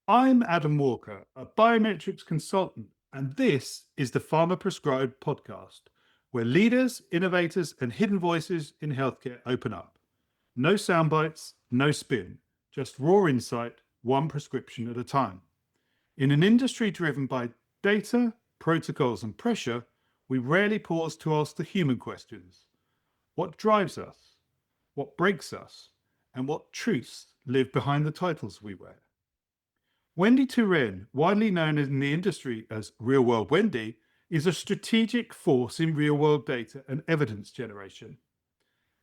I'm Adam Walker, a biometrics consultant, and this is the Pharma Prescribed podcast, where leaders, innovators, and hidden voices in healthcare open up. No sound bites, no spin, just raw insight, one prescription at a time. In an industry driven by data, protocols, and pressure, we rarely pause to ask the human questions. What drives us? What breaks us? And what truths live behind the titles we wear? Wendy Turenne, widely known in the industry as Real World Wendy, is a strategic force in real-world data and evidence generation.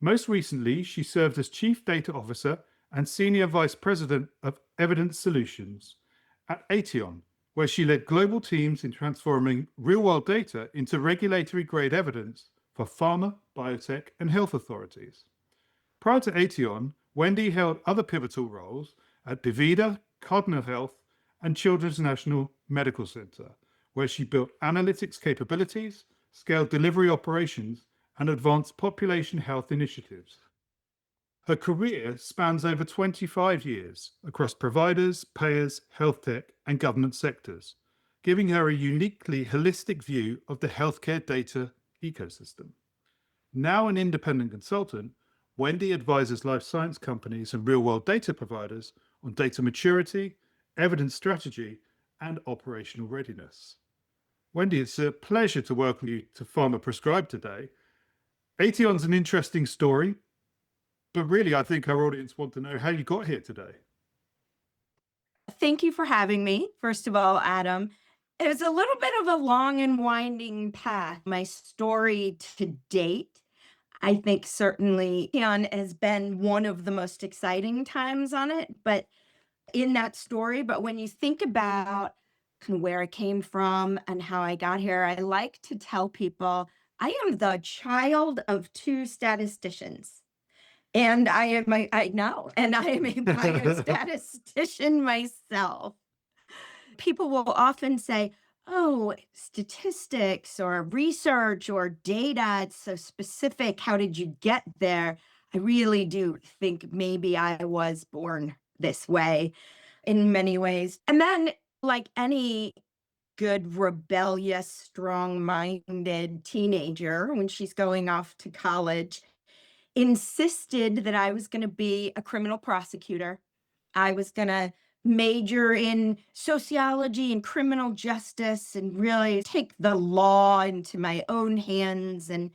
Most recently, she served as Chief Data Officer and Senior Vice President of Evidence Solutions at Aetion, where she led global teams in transforming real-world data into regulatory-grade evidence for pharma, biotech, and health authorities. Prior to Aetion, Wendy held other pivotal roles at DaVita, Cardinal Health, and Children's National Medical Center, where she built analytics capabilities, scaled delivery operations, and advanced population health initiatives. Her career spans over 25 years across providers, payers, health tech, and government sectors, giving her a uniquely holistic view of the healthcare data ecosystem. Now an independent consultant, Wendy advises life science companies and real-world data providers on data maturity, evidence strategy, and operational readiness. Wendy, it's a pleasure to welcome you to Pharma Prescribed today. Aetion's an interesting story, but really I think our audience want to know how you got here today. Thank you for having me, first of all, Adam. It was a little bit of a long and winding path. My story to date, I think certainly Aetion has been one of the most exciting times on it, but in that story. But when you think about kind of where I came from and how I got here, I like to tell people I am the child of two statisticians. And I know, and I am a biostatistician myself. People will often say, oh, statistics or research or data, it's so specific. How did you get there? I really do think maybe I was born this way in many ways. And then, like any good, rebellious, strong minded teenager, when she's going off to college, insisted that I was going to be a criminal prosecutor. I was going to major in sociology and criminal justice and really take the law into my own hands and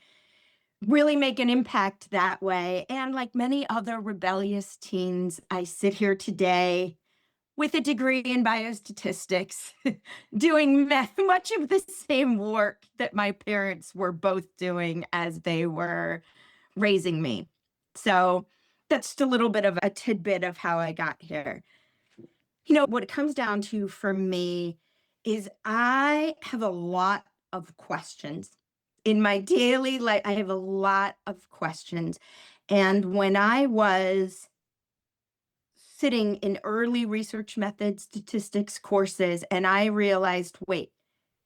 really make an impact that way. And like many other rebellious teens, I sit here today with a degree in biostatistics, doing much of the same work that my parents were both doing as they were raising me. So that's just a little bit of a tidbit of how I got here. You know, what it comes down to for me is I have a lot of questions. In my daily life, I have a lot of questions. And when I was sitting in early research method statistics courses, and I realized, wait,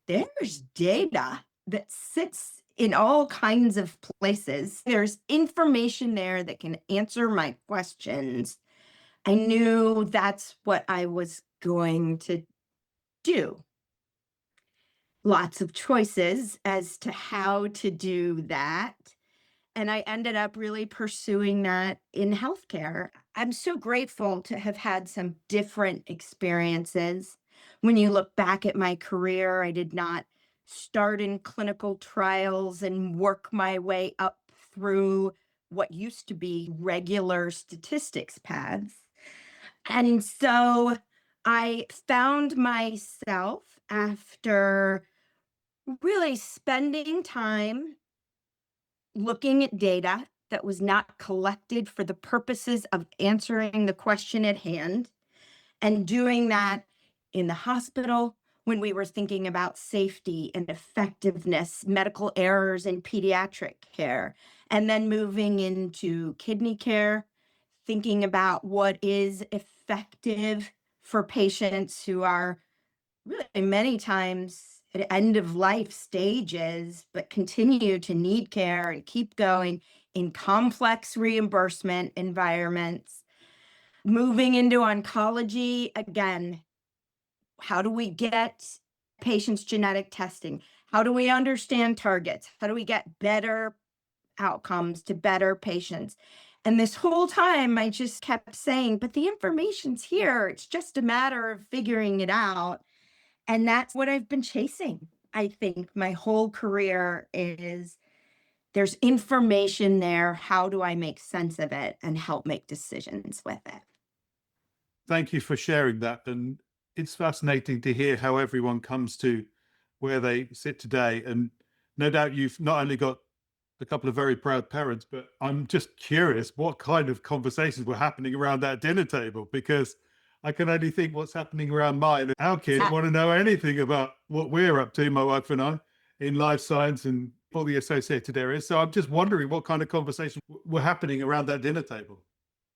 there's data that sits in all kinds of places. There's information there that can answer my questions. I knew that's what I was going to do. Lots of choices as to how to do that. And I ended up really pursuing that in healthcare. I'm so grateful to have had some different experiences. When you look back at my career, I did not start in clinical trials and work my way up through what used to be regular statistics paths. And so I found myself after really spending time looking at data that was not collected for the purposes of answering the question at hand, and doing that in the hospital when we were thinking about safety and effectiveness, medical errors in pediatric care, and then moving into kidney care, thinking about what is effective for patients who are really many times at end of life stages, but continue to need care and keep going in complex reimbursement environments. Moving into oncology, again, How do we get patients' genetic testing? How do we understand targets? How do we get better outcomes to better patients? And this whole time, I just kept saying, but the information's here. It's just a matter of figuring it out. And that's what I've been chasing. I think my whole career is there's information there. How do I make sense of it and help make decisions with it? Thank you for sharing that. And it's fascinating to hear how everyone comes to where they sit today. And no doubt you've not only got a couple of very proud parents, but I'm just curious what kind of conversations were happening around that dinner table, because I can only think what's happening around mine. Our kids want to know anything about what we're up to, my wife and I, in life science and all the associated areas. So I'm just wondering what kind of conversations were happening around that dinner table.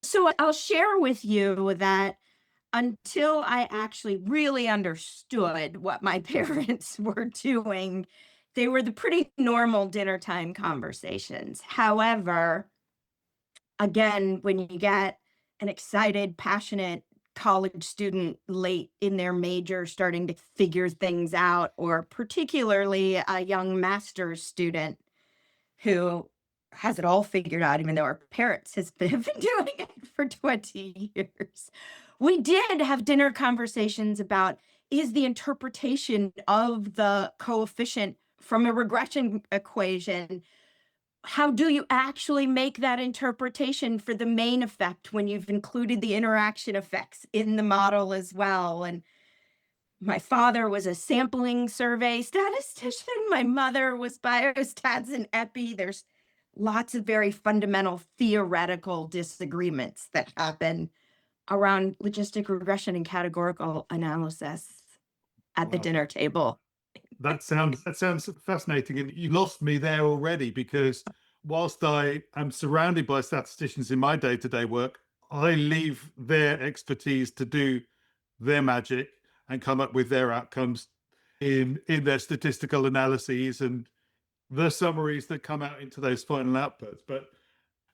So I'll share with you that until I actually really understood what my parents were doing, they were the pretty normal dinner time conversations. However, again, when you get an excited, passionate college student late in their major starting to figure things out, or particularly a young master's student who has it all figured out, even though our parents has been, have been doing it for 20 years. We did have dinner conversations about, is the interpretation of the coefficient from a regression equation, how do you actually make that interpretation for the main effect when you've included the interaction effects in the model as well? And my father was a sampling survey statistician. My mother was biostats and epi. There's lots of very fundamental theoretical disagreements that happen around logistic regression and categorical analysis at the Wow. dinner table. That sounds fascinating, and you lost me there already, because whilst I am surrounded by statisticians in my day-to-day work, I leave their expertise to do their magic and come up with their outcomes in their statistical analyses and the summaries that come out into those final outputs. But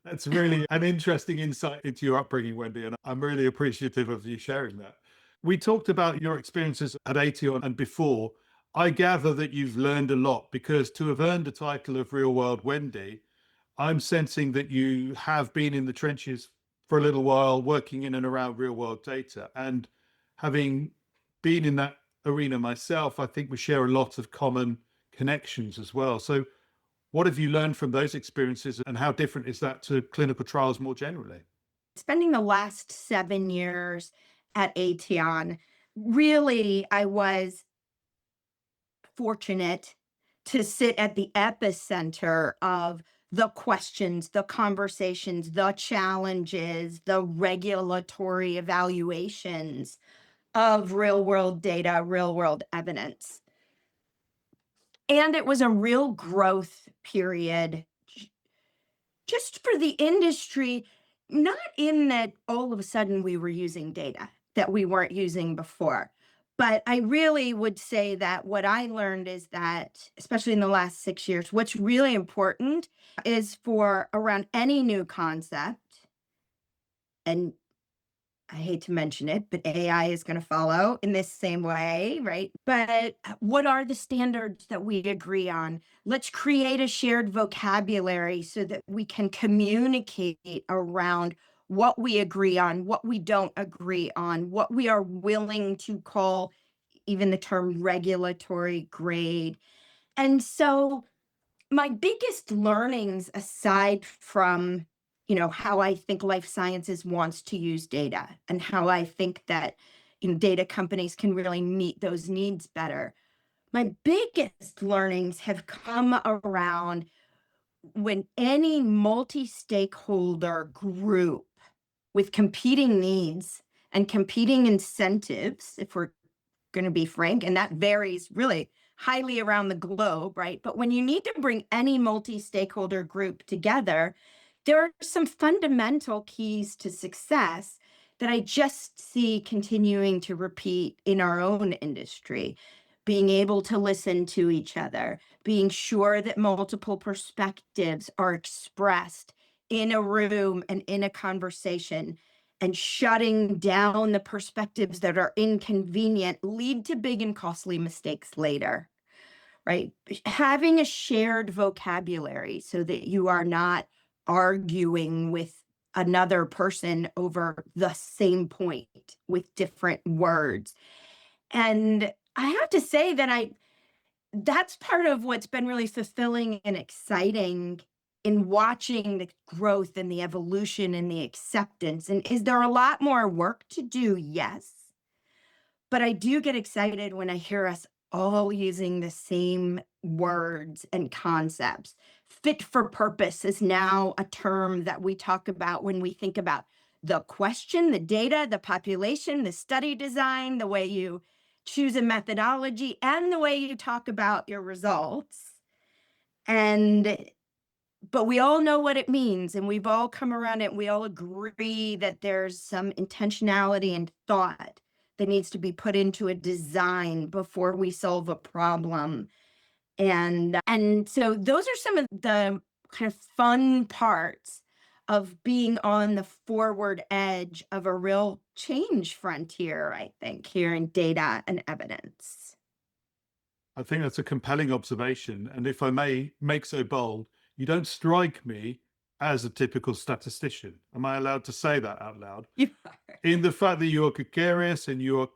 that's really an interesting insight into your upbringing, Wendy, and I'm really appreciative of you sharing that. We talked about your experiences at Aetion and before. I gather that you've learned a lot, because to have earned the title of Real World Wendy, I'm sensing that you have been in the trenches for a little while, working in and around real world data. And having been in that arena myself, I think we share a lot of common connections as well. So what have you learned from those experiences, and how different is that to clinical trials more generally? Spending the last 7 years at Aetion, really, I was fortunate to sit at the epicenter of the questions, the conversations, the challenges, the regulatory evaluations of real world data, real world evidence. And it was a real growth period just for the industry, not in that all of a sudden we were using data that we weren't using before. But I really would say that what I learned is that, especially in the last 6 years, what's really important is for around any new concept, and I hate to mention it, but AI is going to follow in this same way, right? But what are the standards that we agree on? Let's create a shared vocabulary so that we can communicate around what we agree on, what we don't agree on, what we are willing to call even the term regulatory grade. And so my biggest learnings, aside from how I think life sciences wants to use data and how I think that data companies can really meet those needs better, my biggest learnings have come around when any multi-stakeholder group with competing needs and competing incentives, if we're going to be frank, and that varies really highly around the globe, right? But when you need to bring any multi-stakeholder group together, there are some fundamental keys to success that I just see continuing to repeat in our own industry. Being able to listen to each other, being sure that multiple perspectives are expressed in a room and in a conversation, and shutting down the perspectives that are inconvenient lead to big and costly mistakes later, right? Having a shared vocabulary so that you are not arguing with another person over the same point with different words. And I have to say that that's part of what's been really fulfilling and exciting in watching the growth and the evolution and the acceptance. And is there a lot more work to do? Yes. But I do get excited when I hear us all using the same words and concepts. Fit for purpose is now a term that we talk about when we think about the question, the data, the population, the study design, the way you choose a methodology, and the way you talk about your results. But we all know what it means, and we've all come around it. We all agree that there's some intentionality and thought that needs to be put into a design before we solve a problem. And so those are some of the kind of fun parts of being on the forward edge of a real change frontier, I think, here in data and evidence. I think that's a compelling observation. And if I may make so bold, you don't strike me as a typical statistician. Am I allowed to say that out loud? You are. In the fact that you're gregarious and you're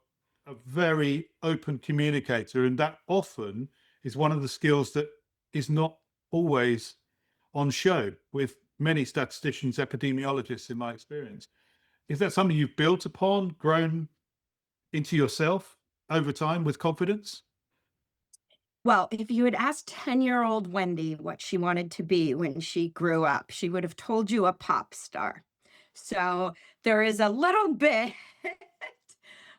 a very open communicator, and that often is one of the skills that is not always on show with many statisticians, epidemiologists, in my experience. Is that something you've built upon, grown into yourself over time with confidence? Well, if you had asked 10-year-old Wendy what she wanted to be when she grew up, she would have told you a pop star. So there is a little bit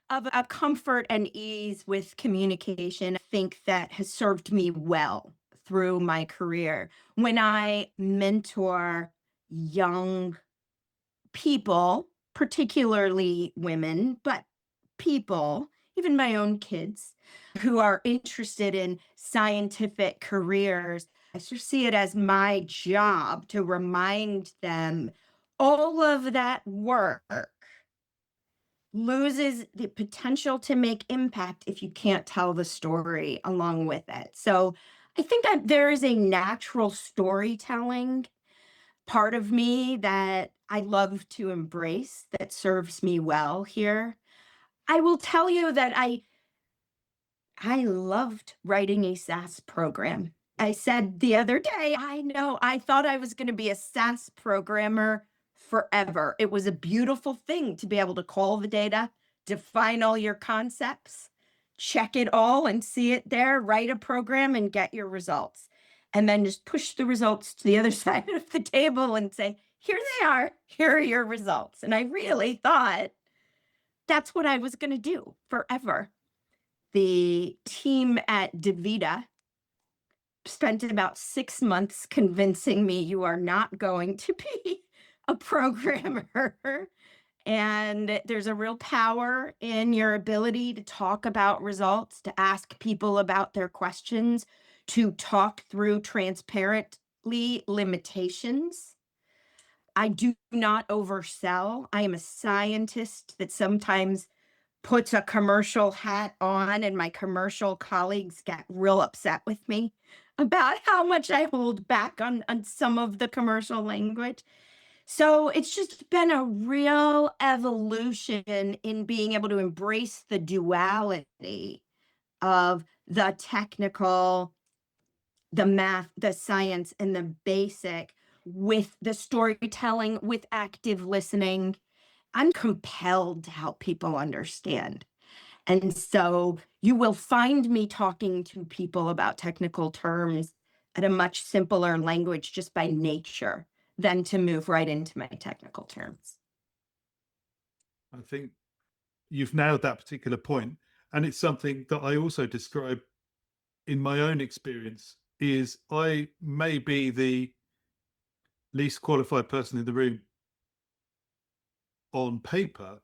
of a comfort and ease with communication, I think, that has served me well through my career. When I mentor young people, particularly women, but people, even my own kids, who are interested in scientific careers, I sort of see it as my job to remind them all of that work loses the potential to make impact if you can't tell the story along with it. So I think that there is a natural storytelling part of me that I love to embrace that serves me well here. I will tell you that I loved writing a SAS program. I said the other day, I know, I thought I was going to be a SAS programmer forever. It was a beautiful thing to be able to call the data, define all your concepts, check it all and see it there, write a program and get your results. And then just push the results to the other side of the table and say, here they are, here are your results. And I really thought that's what I was going to do forever. The team at DaVita spent about 6 months convincing me you are not going to be a programmer. And there's a real power in your ability to talk about results, to ask people about their questions, to talk through transparently limitations. I do not oversell. I am a scientist that sometimes puts a commercial hat on, and my commercial colleagues get real upset with me about how much I hold back on some of the commercial language. So it's just been a real evolution in being able to embrace the duality of the technical, the math, the science, and the basic with the storytelling, with active listening. I'm compelled to help people understand. And so you will find me talking to people about technical terms at a much simpler language just by nature than to move right into my technical terms. I think you've nailed that particular point, and it's something that I also describe in my own experience. Is I may be the least qualified person in the room on paper,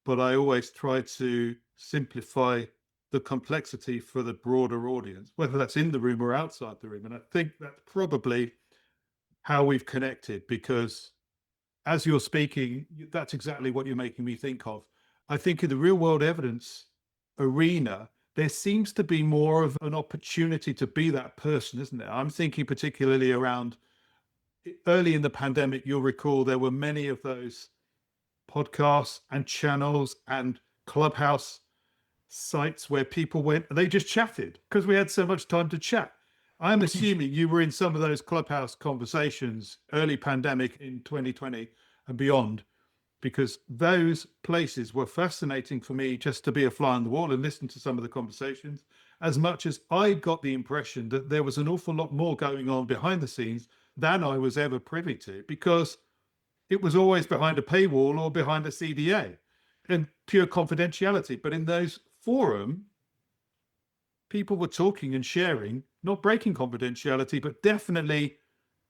but I always try to simplify the complexity for the broader audience, whether that's in the room or outside the room. And I think that's probably how we've connected, because as you're speaking, that's exactly what you're making me think of. I think in the real world evidence arena, there seems to be more of an opportunity to be that person, isn't there? I'm thinking particularly around early in the pandemic. You'll recall there were many of those podcasts and channels and Clubhouse sites where people went and they just chatted because we had so much time to chat. I'm assuming you were in some of those Clubhouse conversations early pandemic in 2020 and beyond, because those places were fascinating for me just to be a fly on the wall and listen to some of the conversations, as much as I got the impression that there was an awful lot more going on behind the scenes than I was ever privy to, because it was always behind a paywall or behind a CDA and pure confidentiality. But in those forum, people were talking and sharing, not breaking confidentiality, but definitely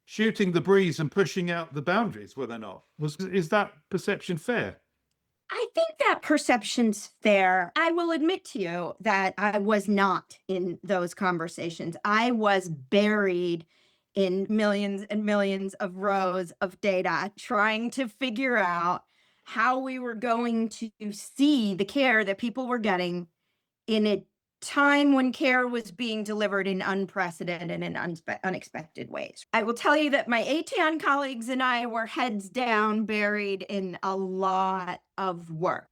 shooting the breeze and pushing out the boundaries, were they not? Is that perception fair? I think that perception's fair. I will admit to you that I was not in those conversations. I was buried in millions and millions of rows of data, trying to figure out how we were going to see the care that people were getting in a time when care was being delivered in unprecedented and unexpected ways. I will tell you that my Aetion colleagues and I were heads down, buried in a lot of work.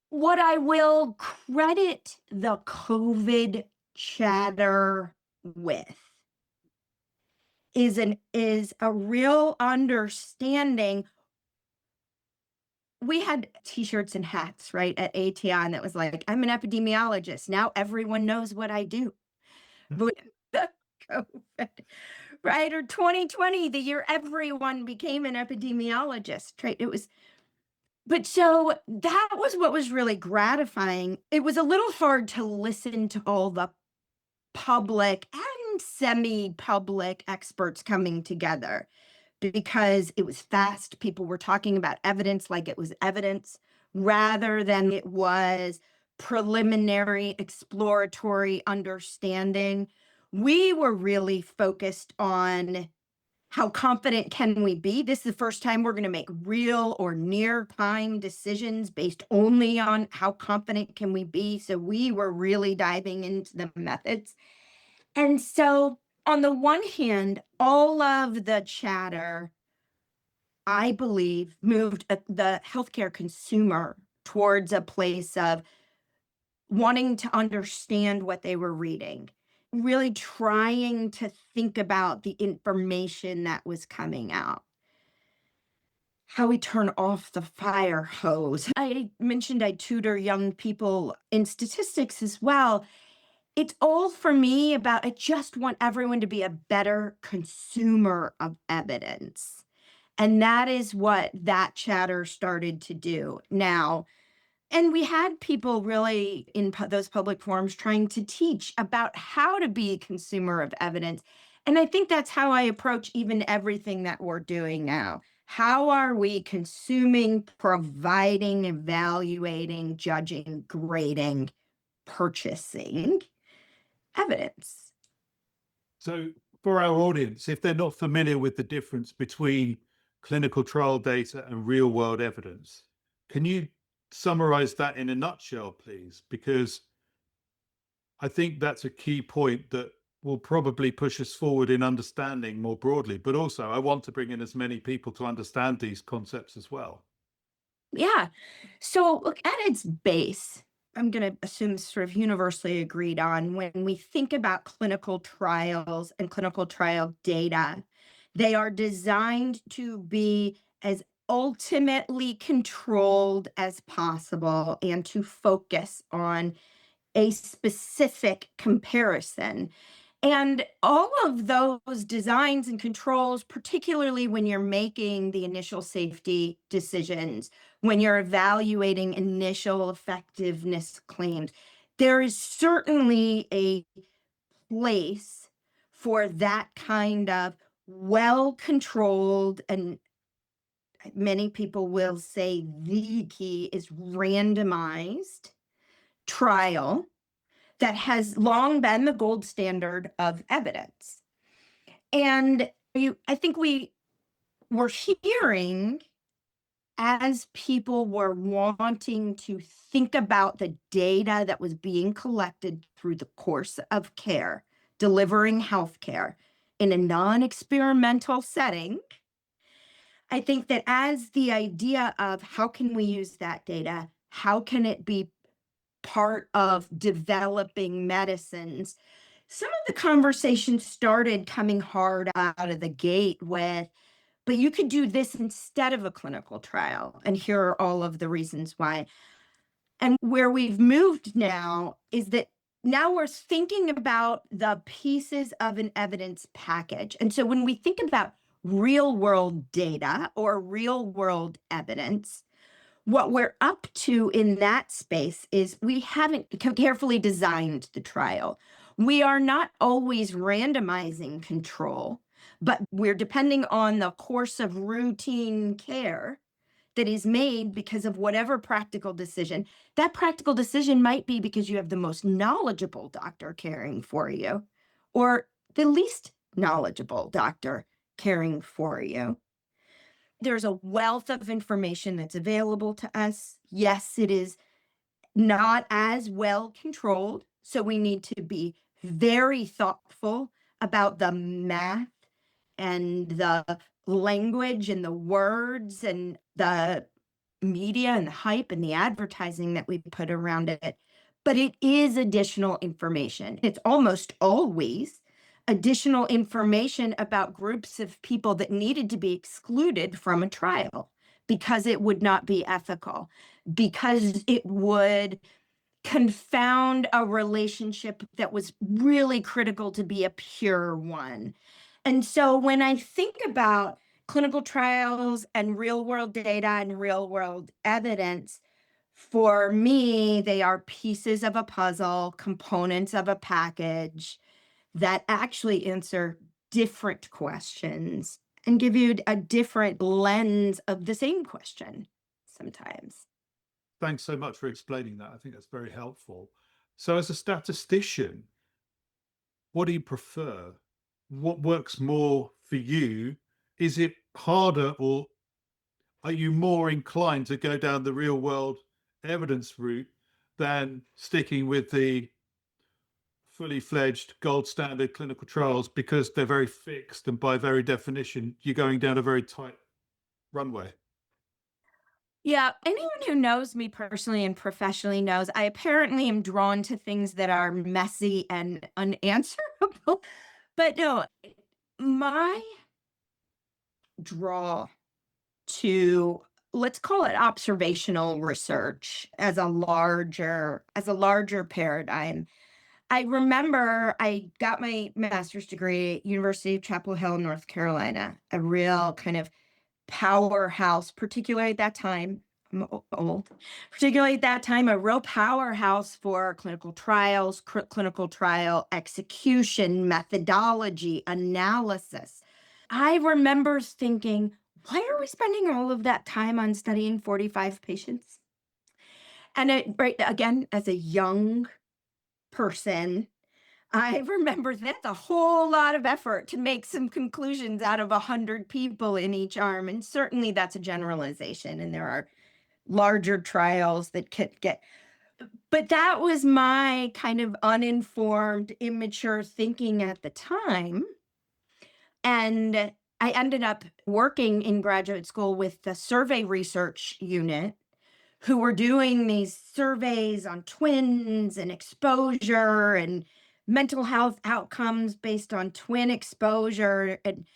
What I will credit the COVID chatter with is a real understanding. We had t-shirts and hats, right, at Aetion that was like, I'm an epidemiologist. Now everyone knows what I do. But the COVID, right? Or 2020, the year everyone became an epidemiologist, right? But so that was what was really gratifying. It was a little hard to listen to all the public and semi-public experts coming together, because it was fast. People were talking about evidence like it was evidence rather than it was preliminary exploratory understanding. We were really focused on how confident can we be? This is the first time we're going to make real or near time decisions based only on how confident can we be. So we were really diving into the methods. And so on the one hand, all of the chatter, I believe, moved the healthcare consumer towards a place of wanting to understand what they were reading, really trying to think about the information that was coming out. How we turn off the fire hose. I mentioned I tutor young people in statistics as well. It's all for me about, I just want everyone to be a better consumer of evidence. And that is what that chatter started to do now. And we had people really in those public forums trying to teach about how to be a consumer of evidence. And I think that's how I approach even everything that we're doing now. How are we consuming, providing, evaluating, judging, grading, purchasing evidence? So for our audience, if they're not familiar with the difference between clinical trial data and real world evidence, can you summarize that in a nutshell, please? Because I think that's a key point that will probably push us forward in understanding more broadly. But also, I want to bring in as many people to understand these concepts as well. Yeah. So, look, at its base, I'm going to assume sort of universally agreed on, when we think about clinical trials and clinical trial data, they are designed to be as ultimately controlled as possible and to focus on a specific comparison. And all of those designs and controls, particularly when you're making the initial safety decisions, when you're evaluating initial effectiveness claims, there is certainly a place for that kind of well-controlled, and many people will say the key is randomized trial that has long been the gold standard of evidence. And I think we we're hearing as people were wanting to think about the data that was being collected through the course of care, delivering healthcare in a non-experimental setting, I think that as the idea of how can we use that data, how can it be part of developing medicines, some of the conversations started coming hard out of the gate with, but you could do this instead of a clinical trial. And here are all of the reasons why. And where we've moved now is that now we're thinking about the pieces of an evidence package. And so when we think about real world data or real world evidence, what we're up to in that space is we haven't carefully designed the trial. We are not always randomizing control, but we're depending on the course of routine care that is made because of whatever practical decision. That practical decision might be because you have the most knowledgeable doctor caring for you or the least knowledgeable doctor caring for you. There's a wealth of information that's available to us. Yes, it is not as well controlled. So we need to be very thoughtful about the math and the language and the words and the media and the hype and the advertising that we put around it. But it is additional information. It's almost always additional information about groups of people that needed to be excluded from a trial because it would not be ethical, because it would confound a relationship that was really critical to be a pure one. And so when I think about clinical trials and real world data and real world evidence, for me, they are pieces of a puzzle, components of a package that actually answer different questions and give you a different lens of the same question sometimes. Thanks so much for explaining that. I think that's very helpful. So as a statistician, what do you prefer? What works more for you? Is it harder, or are you more inclined to go down the real world evidence route than sticking with the fully fledged gold standard clinical trials because they're very fixed and by very definition, you're going down a very tight runway? Yeah, anyone who knows me personally and professionally knows I apparently am drawn to things that are messy and unanswerable. But no, my draw to, let's call it observational research as a larger paradigm. I remember I got my master's degree at University of Chapel Hill, North Carolina, a real kind of powerhouse, particularly at that time. I'm old, particularly at that time, a real powerhouse for clinical trials, clinical trial execution, methodology, analysis. I remember thinking, why are we spending all of that time on studying 45 patients? And right again, as a young person, I remember that's a whole lot of effort to make some conclusions out of 100 people in each arm. And certainly that's a generalization. And there are larger trials that could get, but that was my kind of uninformed, immature thinking at the time. And I ended up working in graduate school with the survey research unit who were doing these surveys on twins and exposure and mental health outcomes based on twin exposure. And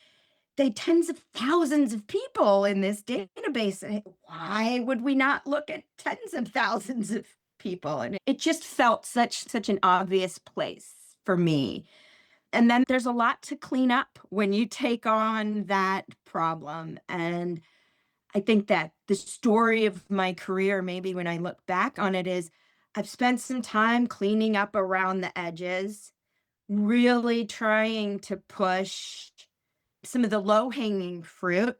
they tens of thousands of people in this database. And why would we not look at tens of thousands of people? And it just felt such an obvious place for me. And then there's a lot to clean up when you take on that problem. And I think that the story of my career, maybe when I look back on it, is I've spent some time cleaning up around the edges, really trying to push some of the low hanging fruit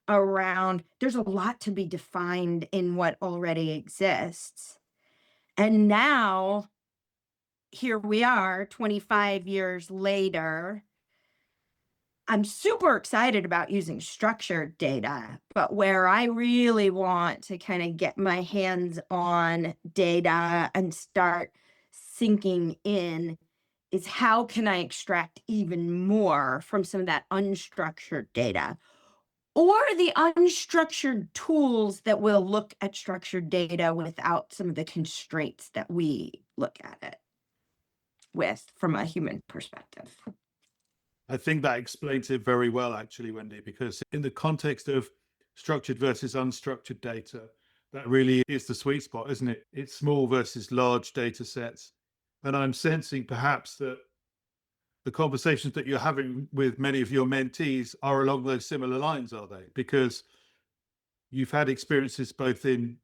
around. There's a lot to be defined in what already exists. And now here we are, 25 years later, I'm super excited about using structured data, but where I really want to kind of get my hands on data and start sinking in is how can I extract even more from some of that unstructured data or the unstructured tools that will look at structured data without some of the constraints that we look at it with from a human perspective. I think that explains it very well, actually, Wendy, because in the context of structured versus unstructured data, that really is the sweet spot, isn't it? It's small versus large data sets. And I'm sensing perhaps that the conversations that you're having with many of your mentees are along those similar lines, are they? Because you've had experiences both in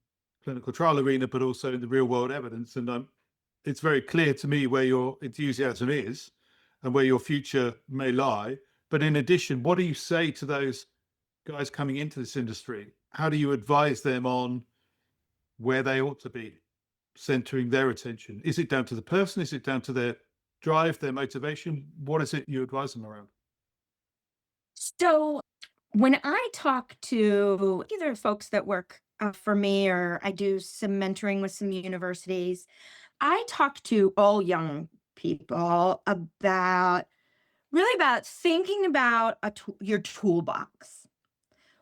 clinical trial arena, but also in the real world evidence. And it's very clear to me where your enthusiasm is and where your future may lie. But in addition, what do you say to those guys coming into this industry? How do you advise them on where they ought to be centering their attention? Is it down to the person? Is it down to their drive, their motivation? What is it you advise them around? So when I talk to either folks that work for me or I do some mentoring with some universities, I talk to all young people about really about thinking about your toolbox.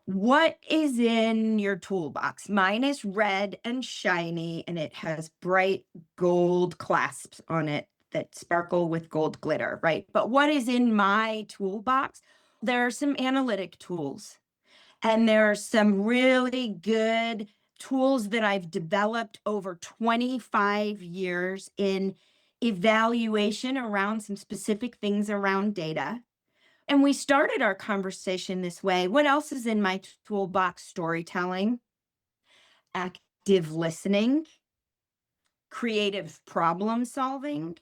What is in your toolbox? Mine is red and shiny, and it has bright gold clasps on it that sparkle with gold glitter, right? But what is in my toolbox? There are some analytic tools, and there are some really good tools that I've developed over 25 years in evaluation around some specific things around data. And we started our conversation this way. What else is in my toolbox? Storytelling, active listening, creative problem solving.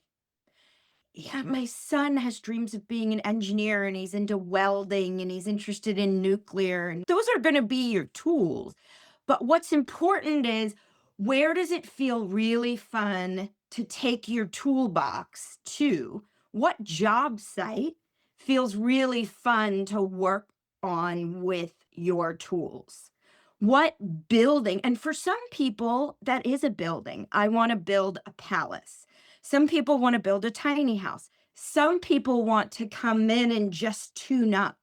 Yeah, my son has dreams of being an engineer and he's into welding and he's interested in nuclear. And those are going to be your tools. But what's important is where does it feel really fun to take your toolbox to? What job site feels really fun to work on with your tools? What building? And for some people, that is a building. I want to build a palace. Some people want to build a tiny house. Some people want to come in and just tune up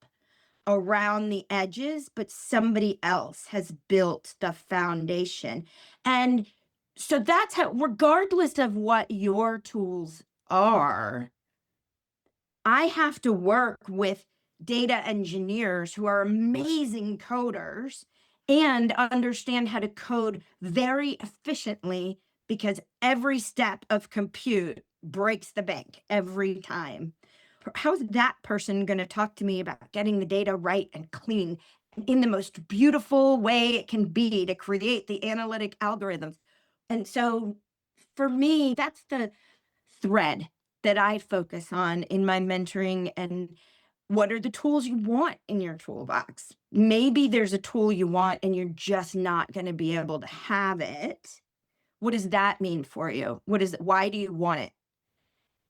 around the edges, but somebody else has built the foundation. And so that's how, regardless of what your tools are, I have to work with data engineers who are amazing coders and understand how to code very efficiently because every step of compute breaks the bank every time. How is that person going to talk to me about getting the data right and clean in the most beautiful way it can be to create the analytic algorithms? And so for me, that's the thread that I focus on in my mentoring. And what are the tools you want in your toolbox? Maybe there's a tool you want and you're just not going to be able to have it. What does that mean for you? What is it? Why do you want it?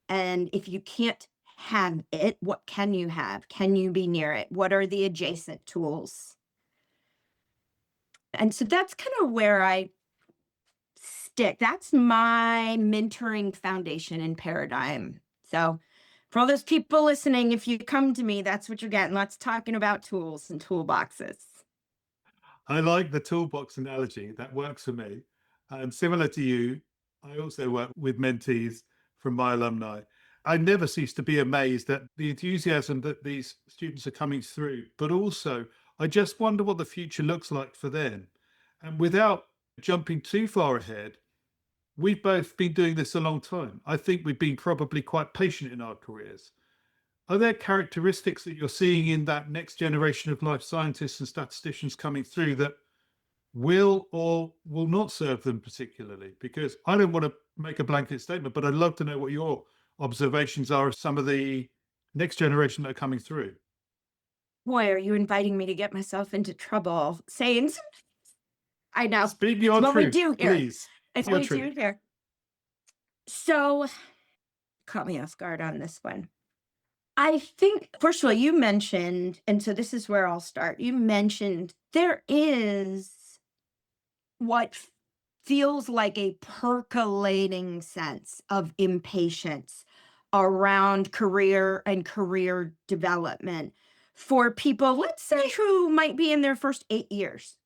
And if you can't have it, what can you have? Can you be near it? What are the adjacent tools? And so that's kind of where I stick. That's my mentoring foundation and paradigm. So, for all those people listening, if you come to me, that's what you're getting. Let's talking about tools and toolboxes. I like the toolbox analogy. That works for me. And similar to you, I also work with mentees from my alumni. I never cease to be amazed at the enthusiasm that these students are coming through, but also I just wonder what the future looks like for them. And without jumping too far ahead, we've both been doing this a long time. I think we've been probably quite patient in our careers. Are there characteristics that you're seeing in that next generation of life scientists and statisticians coming through that will or will not serve them particularly? Because I don't want to make a blanket statement, but I'd love to know what your observations are of some of the next generation that are coming through. Boy, are you inviting me to get myself into trouble saying, I know. Speak It's your what we truth, do here. please. It's Your what we do truth. here. So, caught me off guard on this one. I think, first of all, you mentioned, and so this is where I'll start. You mentioned there is what feels like a percolating sense of impatience around career and career development for people, let's say, who might be in their first 8 years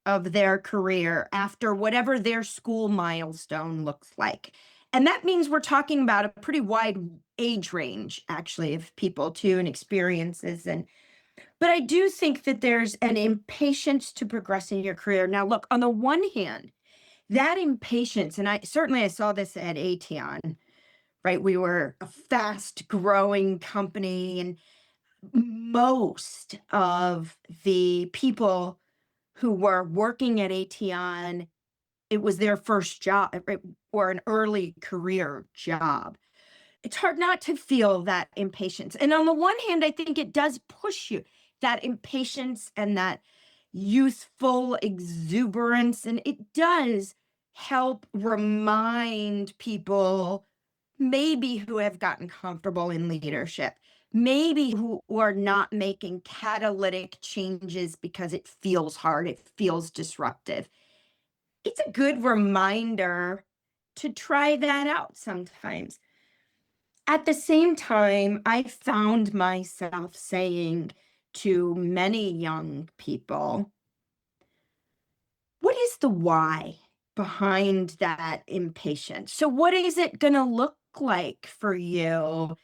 of their career after whatever their school milestone looks like. And that means we're talking about a pretty wide age range, actually, of people too, and experiences. But I do think that there's an impatience to progress in your career. Now, look, on the one hand, that impatience, and I saw this at Aetion, right? We were a fast growing company, and most of the people who were working at Aetion, it was their first job, right, or an early career job. It's hard not to feel that impatience. And on the one hand, I think it does push you, that impatience and that youthful exuberance. And it does help remind people, maybe who have gotten comfortable in leadership, maybe who are not making catalytic changes because it feels hard, it feels disruptive. It's a good reminder to try that out sometimes. At the same time, I found myself saying to many young people, what is the why behind that impatience? So, what is it going to look like for you?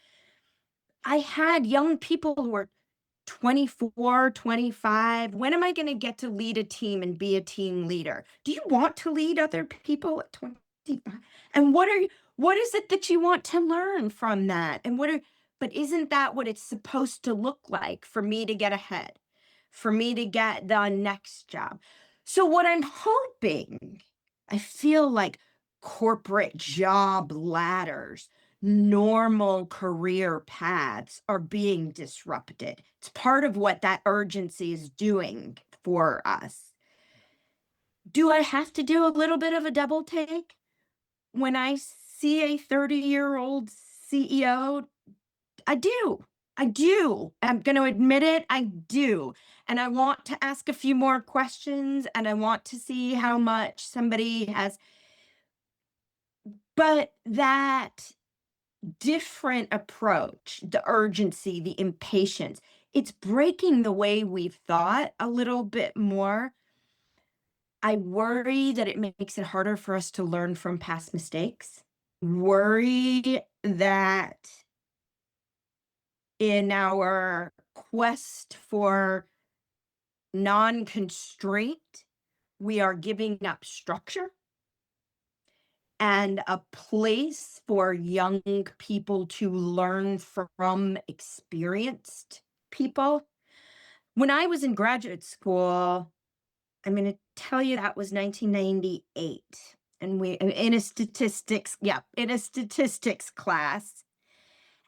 I had young people who were 24, 25. When am I going to get to lead a team and be a team leader? Do you want to lead other people at 25? And what is it that you want to learn from that? And but isn't that what it's supposed to look like for me to get ahead, for me to get the next job? So what I'm hoping, I feel like corporate job ladders, normal career paths are being disrupted. It's part of what that urgency is doing for us. Do I have to do a little bit of a double take when I see a 30-year-old CEO? I do. I do. I'm going to admit it. I do. And I want to ask a few more questions, and I want to see how much somebody has. But that different approach, the urgency, the impatience, it's breaking the way we've thought a little bit more. I worry that it makes it harder for us to learn from past mistakes. Worry that in our quest for non-constraint, we are giving up structure and a place for young people to learn from experienced people. When I was in graduate school, I'm going to tell you that was 1998. And we in a statistics, yeah, in a statistics class,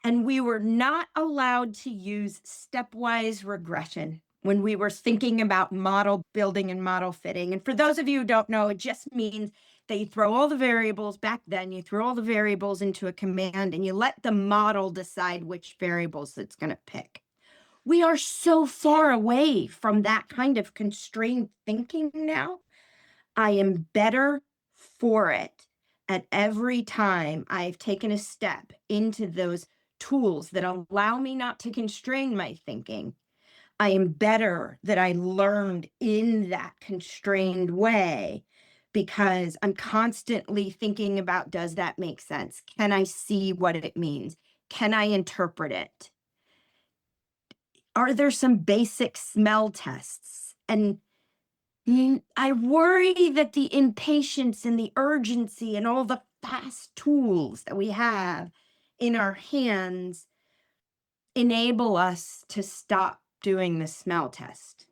and we were not allowed to use stepwise regression when we were thinking about model building and model fitting. And for those of you who don't know, it just means that you throw all the variables back then, you throw all the variables into a command and you let the model decide which variables it's going to pick. We are so far away from that kind of constrained thinking now. I am better for it at every time I've taken a step into those tools that allow me not to constrain my thinking. I am better that I learned in that constrained way because I'm constantly thinking about, does that make sense? Can I see what it means? Can I interpret it? Are there some basic smell tests? And I worry that the impatience and the urgency and all the fast tools that we have in our hands enable us to stop doing the smell test.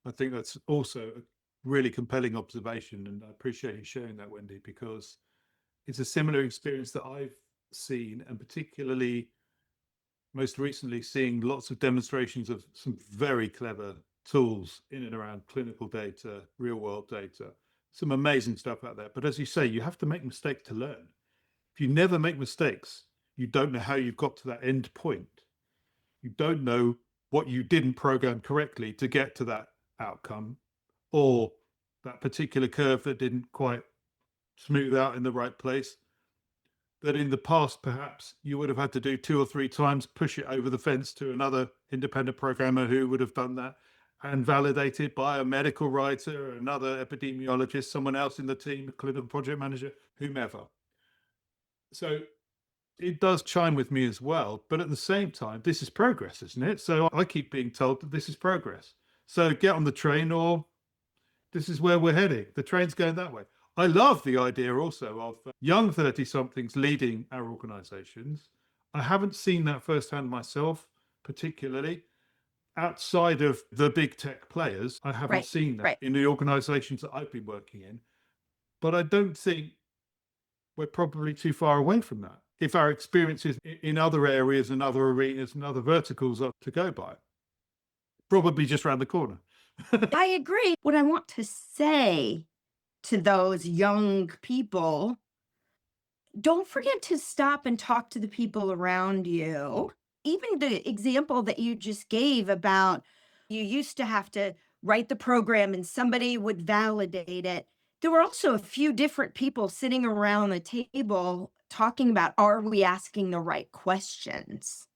I think that's also a really compelling observation, and I appreciate you sharing that, Wendy, because it's a similar experience that I've seen, and particularly most recently seeing lots of demonstrations of some very clever tools in and around clinical data, real world data, some amazing stuff out there. But as you say, you have to make mistakes to learn. If you never make mistakes, you don't know how you've got to that end point. You don't know what you didn't program correctly to get to that outcome, or that particular curve that didn't quite smooth out in the right place, that in the past perhaps you would have had to do 2 or 3 times, push it over the fence to another independent programmer who would have done that, and validated by a medical writer, another epidemiologist, someone else in the team, a clinical project manager, whomever. So it does chime with me as well, but at the same time, this is progress, isn't it? So I keep being told that this is progress. So get on the train, or this is where we're heading. The train's going that way. I love the idea also of young 30-somethings leading our organizations. I haven't seen that firsthand myself, particularly. Outside of the big tech players, I haven't seen that in the organizations that I've been working in. But I don't think we're probably too far away from that, if our experiences in other areas and other arenas and other verticals are to go by. Probably just around the corner. I agree. What I want to say to those young people, don't forget to stop and talk to the people around you. Even the example that you just gave about you used to have to write the program and somebody would validate it. There were also a few different people sitting around the table talking about, are we asking the right questions?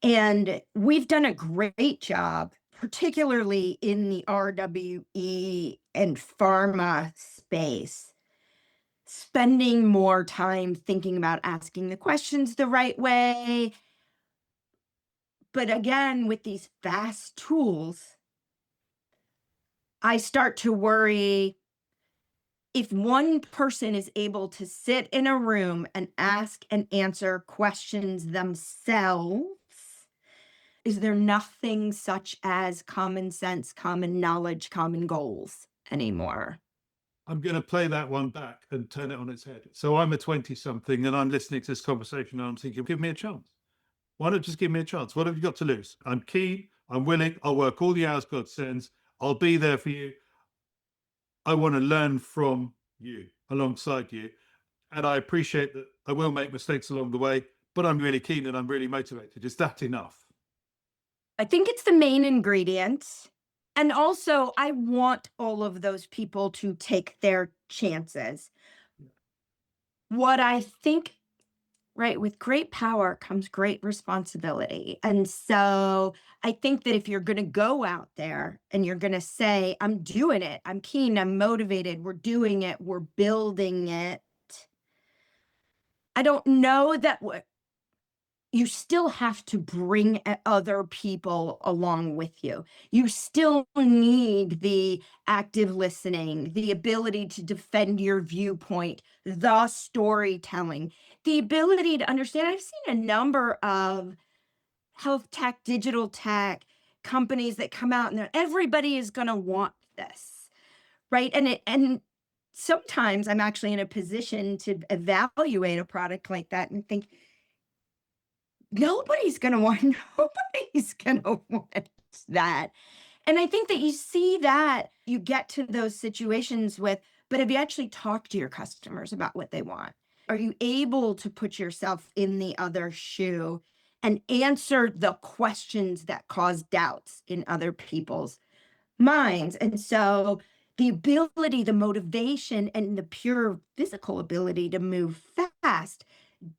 And we've done a great job, particularly in the RWE and pharma space, spending more time thinking about asking the questions the right way. But again, with these fast tools, I start to worry if one person is able to sit in a room and ask and answer questions themselves, is there nothing such as common sense, common knowledge, common goals anymore? I'm going to play that one back and turn it on its head. So I'm a 20-something and I'm listening to this conversation and I'm thinking, give me a chance. Why not just give me a chance? What have you got to lose? I'm keen. I'm willing. I'll work all the hours God sends. I'll be there for you. I want to learn from you, alongside you. And I appreciate that I will make mistakes along the way, but I'm really keen and I'm really motivated. Is that enough? I think it's the main ingredient. And also, I want all of those people to take their chances. What I think, right, with great power comes great responsibility. And so I think that if you're going to go out there and you're going to say, I'm doing it, I'm keen, I'm motivated, we're doing it, we're building it. I don't know that you still have to bring other people along with you. You still need the active listening, the ability to defend your viewpoint, the storytelling, the ability to understand. I've seen a number of health tech, digital tech companies that come out and everybody is going to want this, right? And sometimes I'm actually in a position to evaluate a product like that and think, nobody's going to want that. And I think that you see that you get to those situations with, but have you actually talked to your customers about what they want? Are you able to put yourself in the other shoe and answer the questions that cause doubts in other people's minds? And so the ability, the motivation, and the pure physical ability to move fast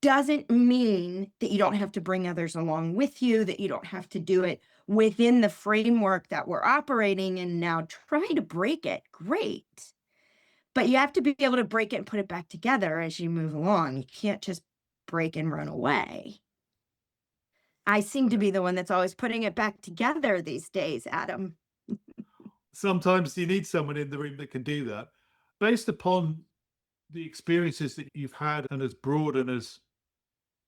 doesn't mean that you don't have to bring others along with you, that you don't have to do it within the framework that we're operating in now. Try to break it, great. But you have to be able to break it and put it back together as you move along. You can't just break and run away. I seem to be the one that's always putting it back together these days, Adam. Sometimes you need someone in the room that can do that. Based upon the experiences that you've had and as broad and as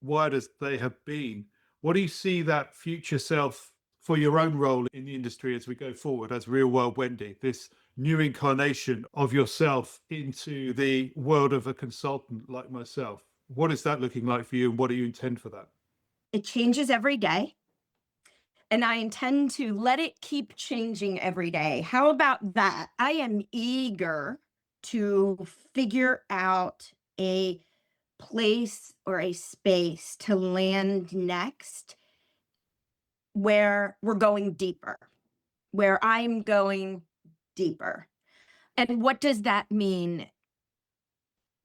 wide as they have been, what do you see that future self for your own role in the industry as we go forward as Real World Wendy, this new incarnation of yourself into the world of a consultant like myself? What is that looking like for you, and what do you intend for that? It changes every day. And I intend to let it keep changing every day. How about that? I am eager to figure out a place or a space to land next where we're going deeper, where I'm going deeper. And what does that mean?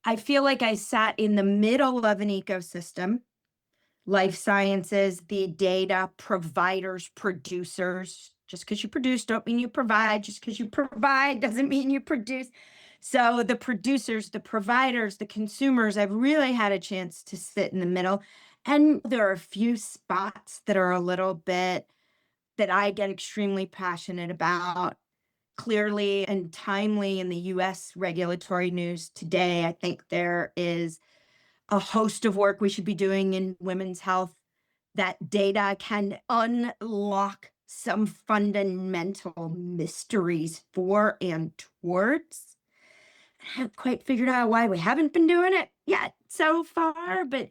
I feel like I sat in the middle of an ecosystem, life sciences, the data providers, producers. Just because you produce don't mean you provide. Just because you provide doesn't mean you produce. So the producers, the providers, the consumers, I've really had a chance to sit in the middle. And there are a few spots that are a little bit that I get extremely passionate about. Clearly and timely in the US regulatory news today, I think there is a host of work we should be doing in women's health that data can unlock some fundamental mysteries for and towards. I haven't quite figured out why we haven't been doing it yet so far, but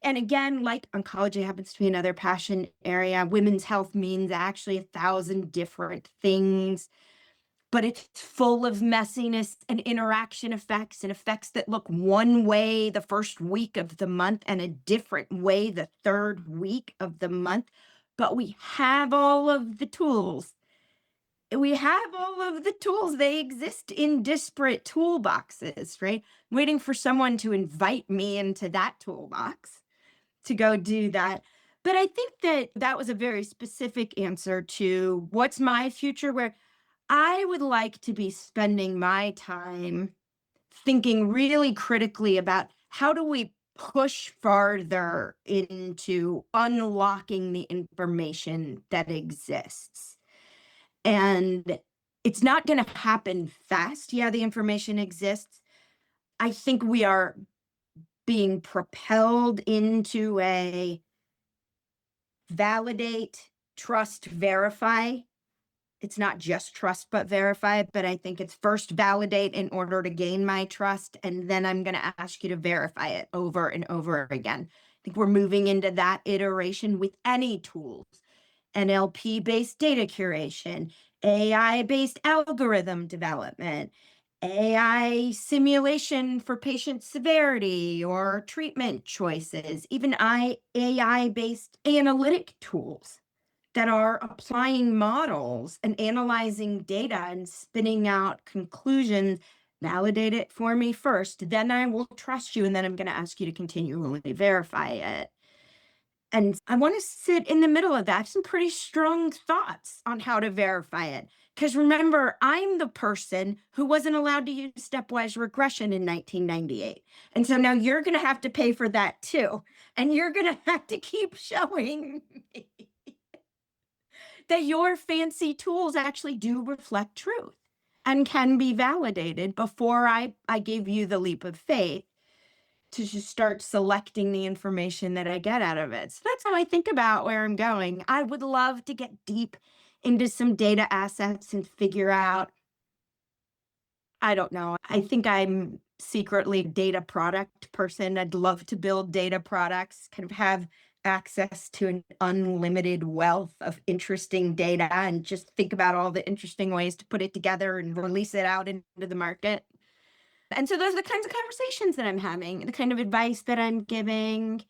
and again, like oncology happens to be another passion area. Women's health means actually 1,000 different things, but it's full of messiness and interaction effects and effects that look one way the first week of the month and a different way the third week of the month. But we have all of the tools. We have all of the tools. They exist in disparate toolboxes, right? Waiting for someone to invite me into that toolbox to go do that. But I think that that was a very specific answer to what's my future, where I would like to be spending my time thinking really critically about how do we push farther into unlocking the information that exists. And it's not going to happen fast. Yeah, the information exists. I think we are being propelled into a validate, trust, verify. It's not just trust, but verify. But I think it's first validate in order to gain my trust. And then I'm going to ask you to verify it over and over again. I think we're moving into that iteration with any tools. NLP-based data curation, AI-based algorithm development, AI simulation for patient severity or treatment choices, even AI-based analytic tools that are applying models and analyzing data and spitting out conclusions. Validate it for me first, then I will trust you, and then I'm going to ask you to continually verify it. And I want to sit in the middle of that. I have some pretty strong thoughts on how to verify it. Because remember, I'm the person who wasn't allowed to use stepwise regression in 1998. And so now you're going to have to pay for that too. And you're going to have to keep showing me that your fancy tools actually do reflect truth and can be validated before I give you the leap of faith to just start selecting the information that I get out of it. So that's how I think about where I'm going. I would love to get deep into some data assets and figure out, I don't know. I think I'm secretly a data product person. I'd love to build data products, kind of have access to an unlimited wealth of interesting data and just think about all the interesting ways to put it together and release it out into the market. And so those are the kinds of conversations that I'm having, the kind of advice that I'm giving.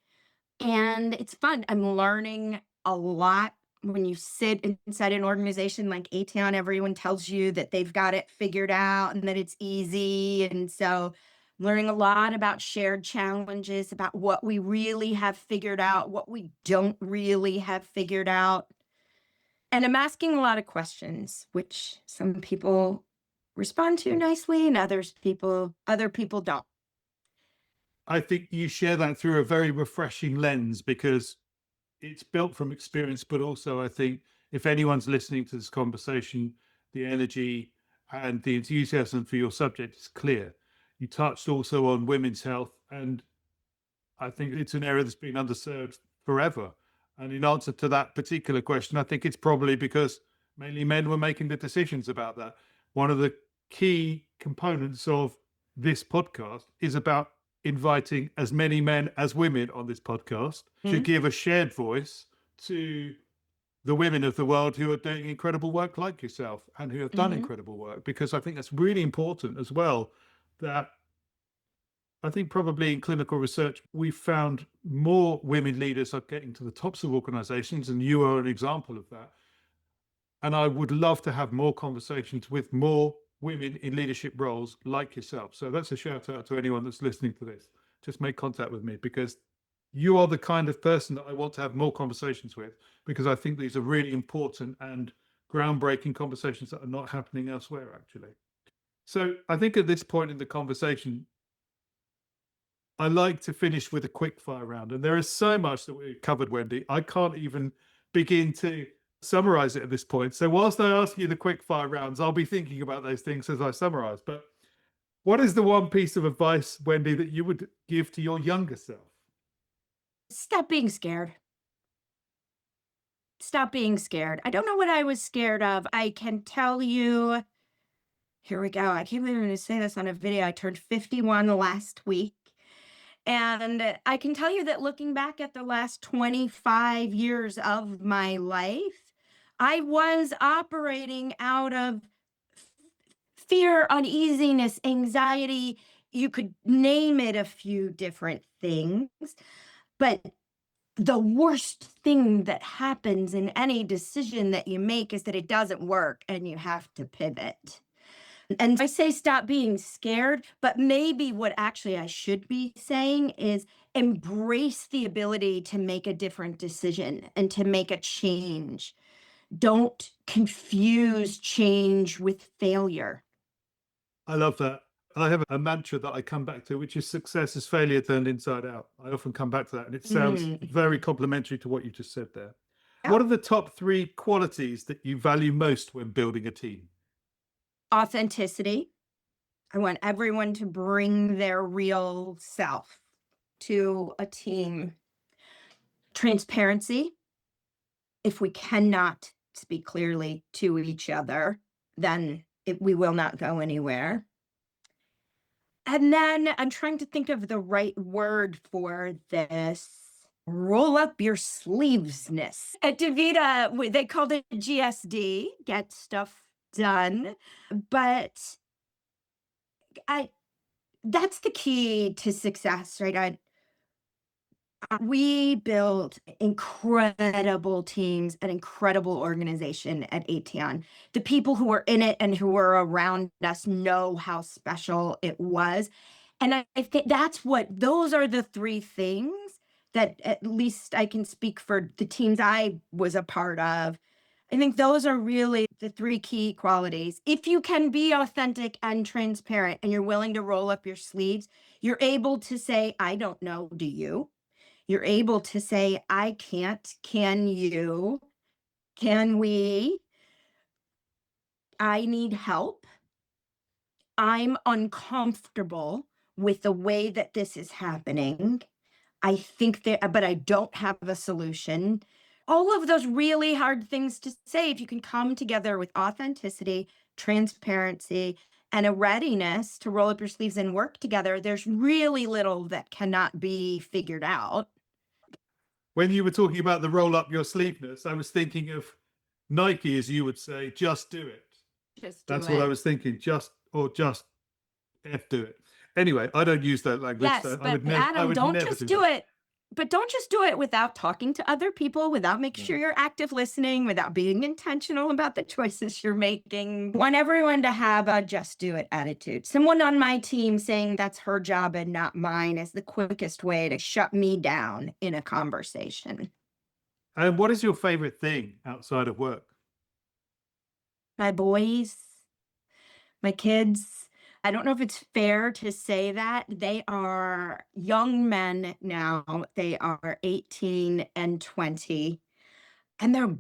And it's fun. I'm learning a lot. When you sit inside an organization like Aetion, everyone tells you that they've got it figured out and that it's easy. And so learning a lot about shared challenges, about what we really have figured out, what we don't really have figured out. And I'm asking a lot of questions, which some people respond to nicely and other people don't. I think you share that through a very refreshing lens because it's built from experience, but also I think if anyone's listening to this conversation, the energy and the enthusiasm for your subject is clear. You touched also on women's health, and I think it's an area that's been underserved forever. And in answer to that particular question, I think it's probably because mainly men were making the decisions about that. One of the key components of this podcast is about inviting as many men as women on this podcast to give a shared voice to the women of the world who are doing incredible work like yourself and who have done incredible work, because I think that's really important as well, that I think probably in clinical research, we've found more women leaders are getting to the tops of organizations, and you are an example of that. And I would love to have more conversations with more women in leadership roles like yourself. So that's a shout out to anyone that's listening to this. Just make contact with me, because you are the kind of person that I want to have more conversations with, because I think these are really important and groundbreaking conversations that are not happening elsewhere, actually. So I think at this point in the conversation, I like to finish with a quick fire round. And there is so much that we've covered, Wendy. I can't even begin to summarize it at this point. So whilst I ask you the quick fire rounds, I'll be thinking about those things as I summarize. But what is the one piece of advice, Wendy, that you would give to your younger self? Stop being scared. Stop being scared. I don't know what I was scared of. I can tell you, here we go. I can't believe I'm going to say this on a video. I turned 51 last week. And I can tell you that looking back at the last 25 years of my life, I was operating out of fear, uneasiness, anxiety. You could name it a few different things. But the worst thing that happens in any decision that you make is that it doesn't work and you have to pivot. And I say stop being scared, but maybe what actually I should be saying is embrace the ability to make a different decision and to make a change. Don't confuse change with failure. I love that. I have a mantra that I come back to, which is success is failure turned inside out. I often come back to that, and it sounds very complimentary to what you just said there. Yeah. What are the top 3 qualities that you value most when building a team? Authenticity. I want everyone to bring their real self to a team. Transparency. If we cannot speak clearly to each other, then we will not go anywhere. And then I'm trying to think of the right word for this. Roll up your sleevesness. At DaVita, they called it GSD, get stuff done. But that's the key to success, right? We built incredible teams, an incredible organization at Aetion. The people who were in it and who were around us know how special it was. And I think those are the 3 things that, at least I can speak for the teams I was a part of. I think those are really the 3 key qualities. If you can be authentic and transparent and you're willing to roll up your sleeves, you're able to say, I don't know, do you? You're able to say, I can't, can you? Can we? I need help. I'm uncomfortable with the way that this is happening. I think that, but I don't have a solution. All of those really hard things to say, if you can come together with authenticity, transparency, and a readiness to roll up your sleeves and work together, there's really little that cannot be figured out. When you were talking about the roll up your sleeveness, I was thinking of Nike, as you would say, just do it. That's what I was thinking. Just F do it. Anyway, I don't use that language. Yes, so but Adam, don't just do it. But don't just do it without talking to other people, without making sure you're active listening, without being intentional about the choices you're making. I want everyone to have a just do it attitude. Someone on my team saying that's her job and not mine is the quickest way to shut me down in a conversation. And what is your favorite thing outside of work? My boys, my kids. I don't know if it's fair to say that. They are young men now. They are 18 and 20, and they're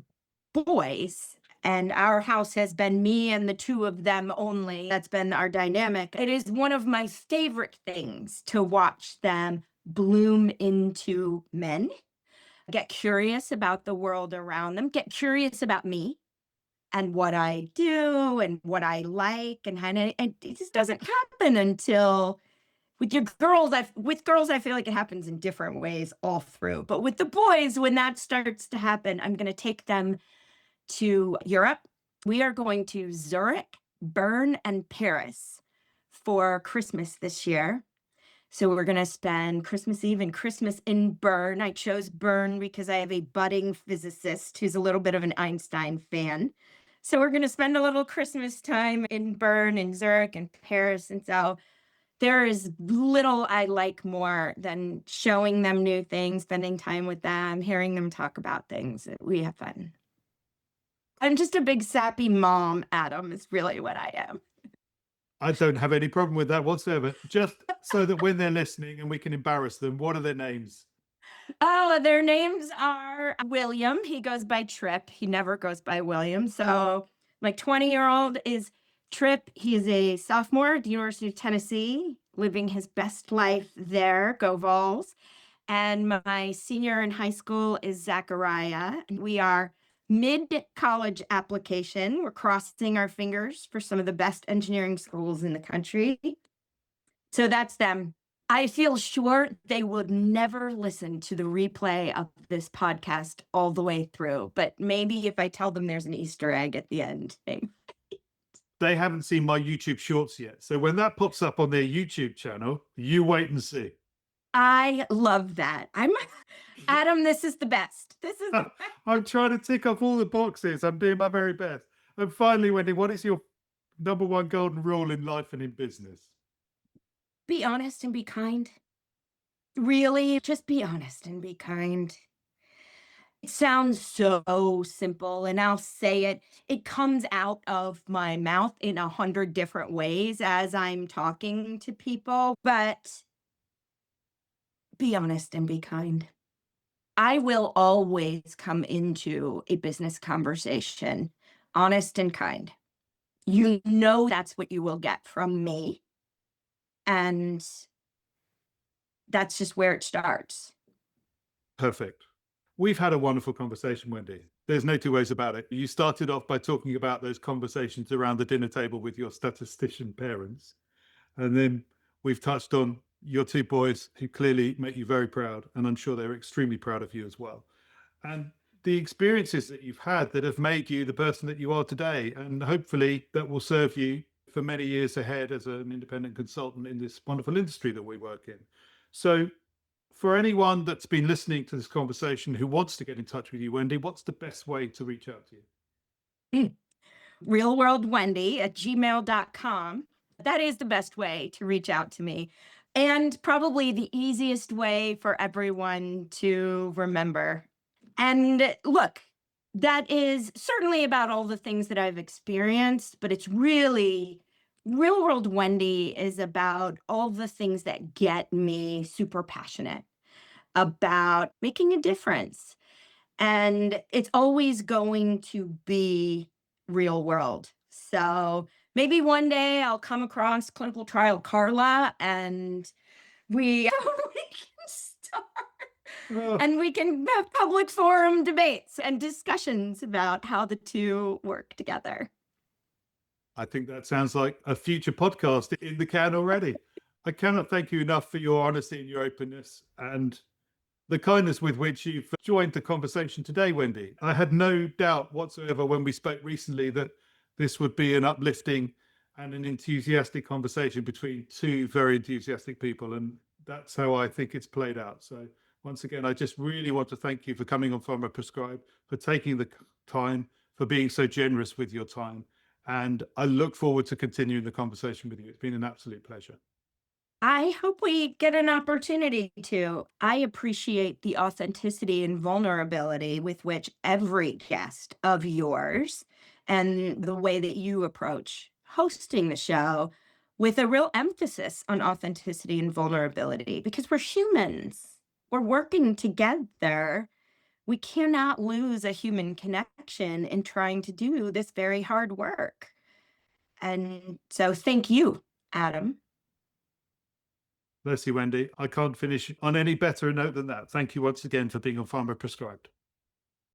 boys. And our house has been me and the 2 of them only. That's been our dynamic. It is one of my favorite things to watch them bloom into men, get curious about the world around them, get curious about me and what I do and what I like, and it just doesn't happen until with girls, I feel like it happens in different ways all through. But with the boys, when that starts to happen, I'm going to take them to Europe. We are going to Zurich, Bern, and Paris for Christmas this year. So we're going to spend Christmas Eve and Christmas in Bern. I chose Bern because I have a budding physicist who's a little bit of an Einstein fan. So we're going to spend a little Christmas time in Bern and Zurich and Paris. And so there is little I like more than showing them new things, spending time with them, hearing them talk about things. We have fun. I'm just a big sappy mom, Adam, is really what I am. I don't have any problem with that whatsoever. Just so that when they're listening and we can embarrass them, what are their names? Oh, their names are William. He goes by Trip. He never goes by William. So my 20-year-old is Trip. He is a sophomore at the University of Tennessee, living his best life there. Go Vols. And my senior in high school is Zacharia. We are mid-college application. We're crossing our fingers for some of the best engineering schools in the country. So that's them. I feel sure they would never listen to the replay of this podcast all the way through, but maybe if I tell them there's an Easter egg at the end. They haven't seen my YouTube shorts yet. So when that pops up on their YouTube channel, you wait and see. I love that. Adam, this is the best. This is I'm trying to tick off all the boxes. I'm doing my very best. And finally, Wendy, what is your number one golden rule in life and in business? Be honest and be kind. Really, just be honest and be kind. It sounds so simple, and I'll say it. It comes out of my mouth in 100 different ways as I'm talking to people, but be honest and be kind. I will always come into a business conversation honest and kind. You know that's what you will get from me. And that's just where it starts. Perfect. We've had a wonderful conversation, Wendy. There's no two ways about it. You started off by talking about those conversations around the dinner table with your statistician parents. And then we've touched on your two boys who clearly make you very proud. And I'm sure they're extremely proud of you as well. And the experiences that you've had that have made you the person that you are today. And hopefully that will serve you for many years ahead as an independent consultant in this wonderful industry that we work in. So for anyone that's been listening to this conversation who wants to get in touch with you, Wendy, what's the best way to reach out to you? Real World Wendy at gmail.com. That is the best way to reach out to me. And probably the easiest way for everyone to remember. And look, that is certainly about all the things that I've experienced, but it's really, Real World Wendy is about all the things that get me super passionate about making a difference. And it's always going to be real world. So maybe one day I'll come across clinical trial Carla and we can start and we can have public forum debates and discussions about how the two work together. I think that sounds like a future podcast in the can already. I cannot thank you enough for your honesty and your openness and the kindness with which you've joined the conversation today, Wendy. I had no doubt whatsoever when we spoke recently that this would be an uplifting and an enthusiastic conversation between two very enthusiastic people. And that's how I think it's played out. So once again, I just really want to thank you for coming on Pharma Prescribed, for taking the time, for being so generous with your time. And I look forward to continuing the conversation with you. It's been an absolute pleasure. I hope we get an opportunity to. I appreciate the authenticity and vulnerability with which every guest of yours and the way that you approach hosting the show with a real emphasis on authenticity and vulnerability because we're humans. We're working together. We cannot lose a human connection in trying to do this very hard work. And so thank you, Adam. Bless you, Wendy. I can't finish on any better note than that. Thank you once again for being on Pharma Prescribed.